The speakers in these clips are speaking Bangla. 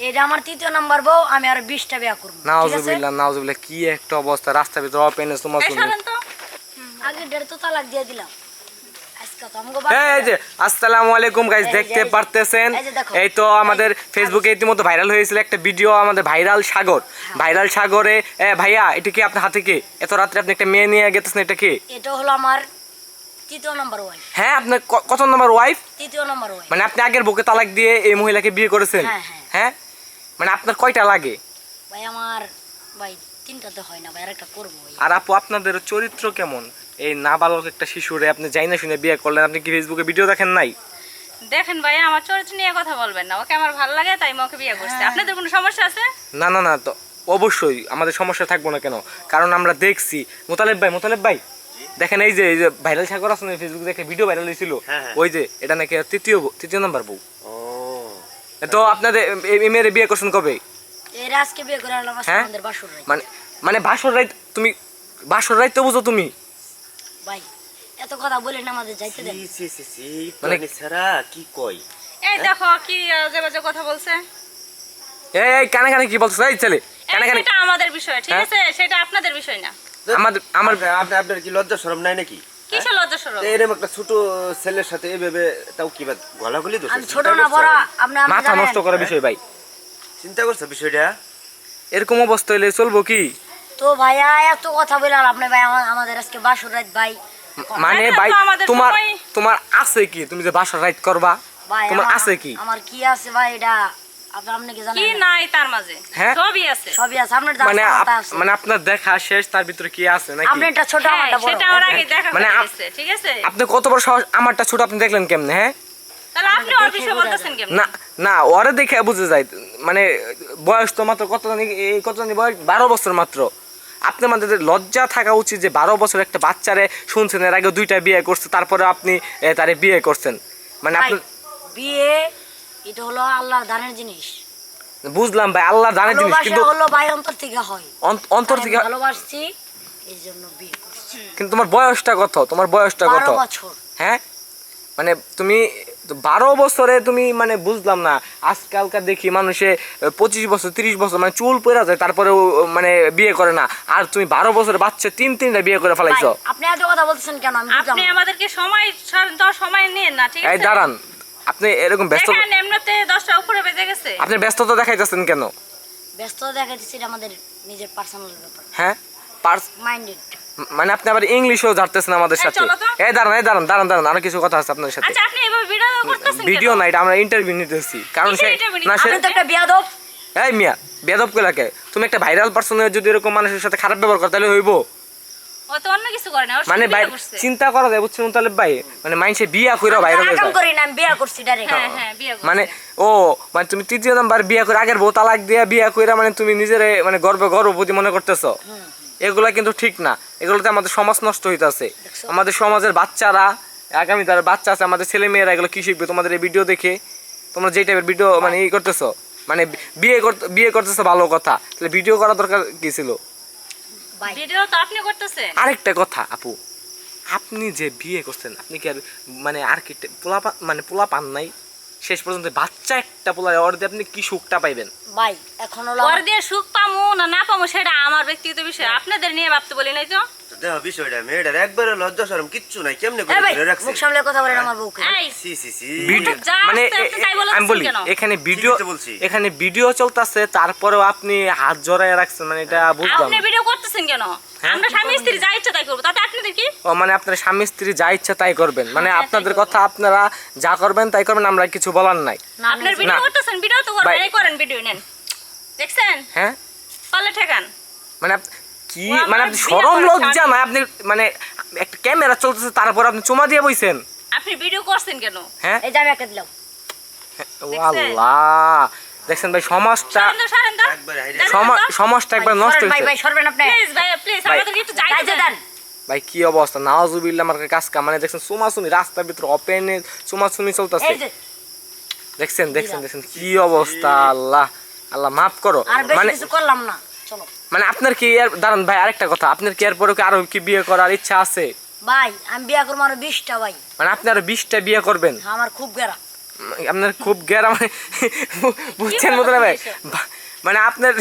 এটা আমার তৃতীয় নাম্বার বউ, আমি আর 20টা বিয়ে করব। নাউজুবিল্লাহ নাউজুবিল্লাহ, কি একটা অবস্থা, রাস্তার ভিতরে ওপেন তোমার শুনি। আগে ডেড় তো তালাক দিয়ে দিলাম। আজকে তো আমগো এই যে আসসালামু আলাইকুম গাইস, দেখতে পারতেছেন এই তো আমাদের ফেসবুকে ইতিমধ্যে ভাইরাল হয়েছিল একটা ভিডিও, আমাদের ভাইরাল সাগরে। ভাইয়া এটা কি আপনার হাতে কি? এত রাত্রে আপনি একটা মেয়ে নিয়ে গেতেছেন, এটা কি? এটা হলো আমার তৃতীয় নাম্বার ওয়াইফ। হ্যাঁ, আপনার কত নাম্বার ওয়াইফ? তৃতীয় নাম্বার ওয়াইফ। মানে আপনি আগের বউকে তালাক দিয়ে এই মহিলাকে বিয়ে করেছেন? হ্যাঁ। হ্যাঁ, মানে আপনার কয়টা লাগে? ভাই আমার ভাই তিনটাতে হয় না ভাই, আরেকটা করব ভাই। আর আপু আপনাদের চরিত্র কেমন? এই নাবালক একটা শিশুরে আপনি যাই না শুনে বিয়ে করলেন, আপনি কি ফেসবুকে ভিডিও দেখেন নাই? দেখেন ভাই, আমার চরিত্র নিয়ে কথা বলবেন না, ওকে আমার ভালো লাগে তাই ওকে বিয়ে করছি। আপনাদের কোনো সমস্যা আছে? না না না, তো অবশ্যই আমাদের সমস্যা থাকবো না কেন, কারণ আমরা দেখছি। মোতালেব ভাই দেখেন, এই যে ভাইরাল সাগর আছে ফেসবুকে দেখে ভিডিও ভাইরাল হয়েছিল, ওই যে এটা নাকি তৃতীয় নাম্বার বউ। তো আপনাদের এই মেয়ের বিয়ে করছেন কবে? এর আজকে বিয়ে করে আনলাম, আমাদের বাসর রাত। মানে বাসর রাত? তুমি বাসর রাত তো বুঝো তুমি? ভাই এত কথা বলেন আমাদের যাইতে দেন। মানে ছাড়া কি কই? এই দেখো কি আজে বাজে কথা বলছে। এই কানে কি বলছো? এই ছেলে কানে এটা আমাদের বিষয়, ঠিক আছে? সেটা আপনাদের বিষয় না। আপনার কি লজ্জা শরম নাই নাকি? কিসের লজ্জা শরম? এরকম একটা ছোট ছেলের সাথে এইভাবে তাও কি গলাগলি দোষ? আমি ছোট না বড়, আপনি মাথা নষ্ট করার বিষয় ভাই। চিন্তা করছো বিষয়টা? এরকম অবস্থা হইলে চলবো কি? তো ভাইয়া এত কথা বললাম আপনি ভাই, আমাদের আজকে বাসর রাত ভাই। মানে ভাই তোমার আছে কি? তুমি যে বাসর রাত করবা, তোমার আছে কি? আমার কি আছে ভাই, এটা আপনি কি জানেন? কি নাই তার মাঝে? সবই আছে। আপনার জানা আছে। মানে আপনার দেখা শেষ, তার ভিতরে কি আছে নাকি? আপনি এটা ছোট, আমারটা বড়। সেটা আমার আগে দেখা মানে হয়ে গেছে, ঠিক আছে? আপনি কত বড় সাহস, আমারটা ছোট আপনি দেখলেন কেমনে? হ্যাঁ, তাহলে আপনি ওর বিষয় বলতেছেন কেমনে? না না, ওরে দেখে বুঝে যায়। মানে বয়স তো মাত্র কত জানি বয়স 12 বছর মাত্র। আপনার মধ্যে লজ্জা থাকা উচিত যে 12 বছর একটা বাচ্চারে শুনছেন এর আগে 2টা বিয়ে করছে, তারপরে আপনি তারে বিয়ে করছেন। মানে আপনি বিয়ে এটা হলো আল্লাহর দানের জিনিস। বুঝলাম ভাই, আল্লাহ দানের জিনিস, কিন্তু হলো ভাই অন্তর থেকে হয়। অন্তর থেকে ভালোবাসছি এইজন্য বিয়ে করছি। কিন্তু তোমার বয়সটা কত? 12 বছর। হ্যাঁ, মানে তুমি 12 বছরে তুমি, মানে বুঝলাম না। আজকালকার দেখি মানুষে 25 বছর 30 বছর মানে চুল পড়া যায়, তারপরে মানে বিয়ে করে না। আর তুমি 12 বছরের বাচ্চা তিনটা বিয়ে করে ফেলাইছো। আপনি এত কথা বলতেছেন কেন? আপনি আমাদেরকে সময় নেন না, ঠিক আছে? এই দাঁড়ান, আপনি এরকম ব্যস্ত, দেখেন এমনিতে 10টা উপরে বেজে গেছে। আপনি ব্যস্ততা দেখাইতেছেন কেন? ব্যস্ততা দেখাইতেছি, এটা আমাদের নিজের পার্সোনাল ব্যাপার। হ্যাঁ, মাইন্ডেড। মানে আপনি আবার ইংলিশও ঝাড়তেছেন আমাদের সাথে। এই দাঁড়ান, আরো কিছু কথা আছে আপনাদের সাথে। আচ্ছা, আপনি এভাবে ভিডিও করতেছেন কেন? ভিডিও না, এটা আমরা ইন্টারভিউ নিতেছি। কারণ সে না, আপনি তো একটা বিয়াদব। এই মিয়া, বেয়াদব কে লাগে? তুমি একটা ভাইরাল পারসন হয়ে যদি এরকম মানুষের সাথে খারাপ ব্যবহার করো তাহলে হইব? ও তো অন্য কিছু করে না, ওর মানে সাথে ভাই বিয়ে করছে। চিন্তা করা যায়, বুঝছেন মুতালেব ভাই? মানে মাইনসে বিয়া কইরা ভাইরাল হয়ে যায়। করি না, আমি বিয়ে করছি ডাইরেক্ট। হ্যাঁ, বিয়ে করছে। মানে মানে তুমি তৃতীয় নাম্বার বিয়া করে আগের বউ তালাক দিয়া বিয়া কইরা মানে তুমি নিজের মানে গর্ববতী মনে করতেছো। এগুলা কিন্তু ঠিক না। এগুলোতে আমাদের সমাজ নষ্ট হইতাছে। আমাদের সমাজের বাচ্চারা, আগামী যারা বাচ্চা আছে, আমাদের ছেলে মেয়েরা এগুলো কি শিখবে তোমাদের এই ভিডিও দেখে? তোমরা যে টাইপের ভিডিও মানে ই করতেছো, মানে বিয়ে করতেছো ভালো কথা, তাহলে ভিডিও করা দরকার কি ছিল? ভিডিও তো আপনি করতেছেন। আরেকটা কথা আপু, আপনি যে বিয়ে করছেন, আপনি কি আর মানে আর কি পোলা পান নাই? শেষ পর্যন্ত বাচ্চা একটা পোলা, ওর দিয়ে আপনি কি সুখটা পাইবেন? ভাই এখন হলো ওর দিয়ে সুখ পামু না পামু সেটা আমার ব্যক্তিগত বিষয়, আপনাদের নিয়ে ভাবতে বলি নাই তো। দেখো বিষয়টা, মেয়েটার একবারে লজ্জা শরম কিচ্ছু নাই, কেমনে করে ধরে রাখছে? মুখ সামলে কথা বলেন আমার বউকে। ভিডিও মানে আমি বলি, এখানে ভিডিও চলতেছে, তারপরেও আপনি হাত জড়ায় রাখছেন, মানে এটা বুঝলাম। আপনি ভিডিও করতেছেন কেন? আমরা স্বামী স্ত্রী যা ইচ্ছা তাই করব, তাতে আপনাদের কি? মানে আপনার স্বামী স্ত্রী যা ইচ্ছা তাই করবেন, মানে আপনাদের কথা, আপনারা যা করবেন তাই করবেন, আমরা কিছু বলার নাই। আপনার ভিডিও করতেছেন, ভিডিও তো করবেন, এই করেন ভিডিও নেন, দেখছেন? হ্যাঁ, পালে ঠেকান। মানে কি, মানে আপনি শরম লজ্জা না? আপনি মানে একটা ক্যামেরা চলতেছে, তারপর আপনি চুমা দিয়ে বইছেন। আপনি ভিডিও করছেন কেন? হ্যাঁ, এই যে আমি একটা দিলাম। ও আল্লাহ, দেখছেন ভাই সমাজটা একবার নষ্ট হয়েছে। ভাই সরবেন আপনি। প্লিজ আমাদেরকে একটু যাইতে দেন। ভাই কি অবস্থা, নাউজুবিল্লাহ, আমার কাজকা মানে দেখছেন চুমাচুমি রাস্তার ভিতরে ওপেনে চুমাচুমি চলতেছে। দেখছেন কি অবস্থা, আল্লাহ মাফ করো। মানে কিছু করলাম না, চলো। মানে আপনার কি দাঁড়ান ভাই, আরেকটা কথা, আপনার কি এরপরে আরো কি বিয়ে করার ইচ্ছা আছে? ভাই আমি বিয়ে করবো আরো 20টা ভাই। মানে আপনি আরো 20টা বিয়ে করবেন? আমার খুব গেরা। আপনার খুব গেরা মানে বুঝছেন মতো ভাই মানে আপনার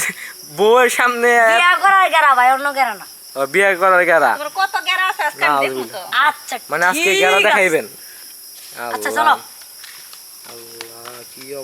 বউয়ের সামনে বিয়া করার গেরা ভাই, অন্য গেরা না। বিয়ে করার গেরা তোমার কত গেরা আছে আজকে আমি দেখবো তো। আচ্ছা মানে আজকে ঠিক গেরা আছে। দেখাইবেন আচ্ছা চলো। আল্লাহ কি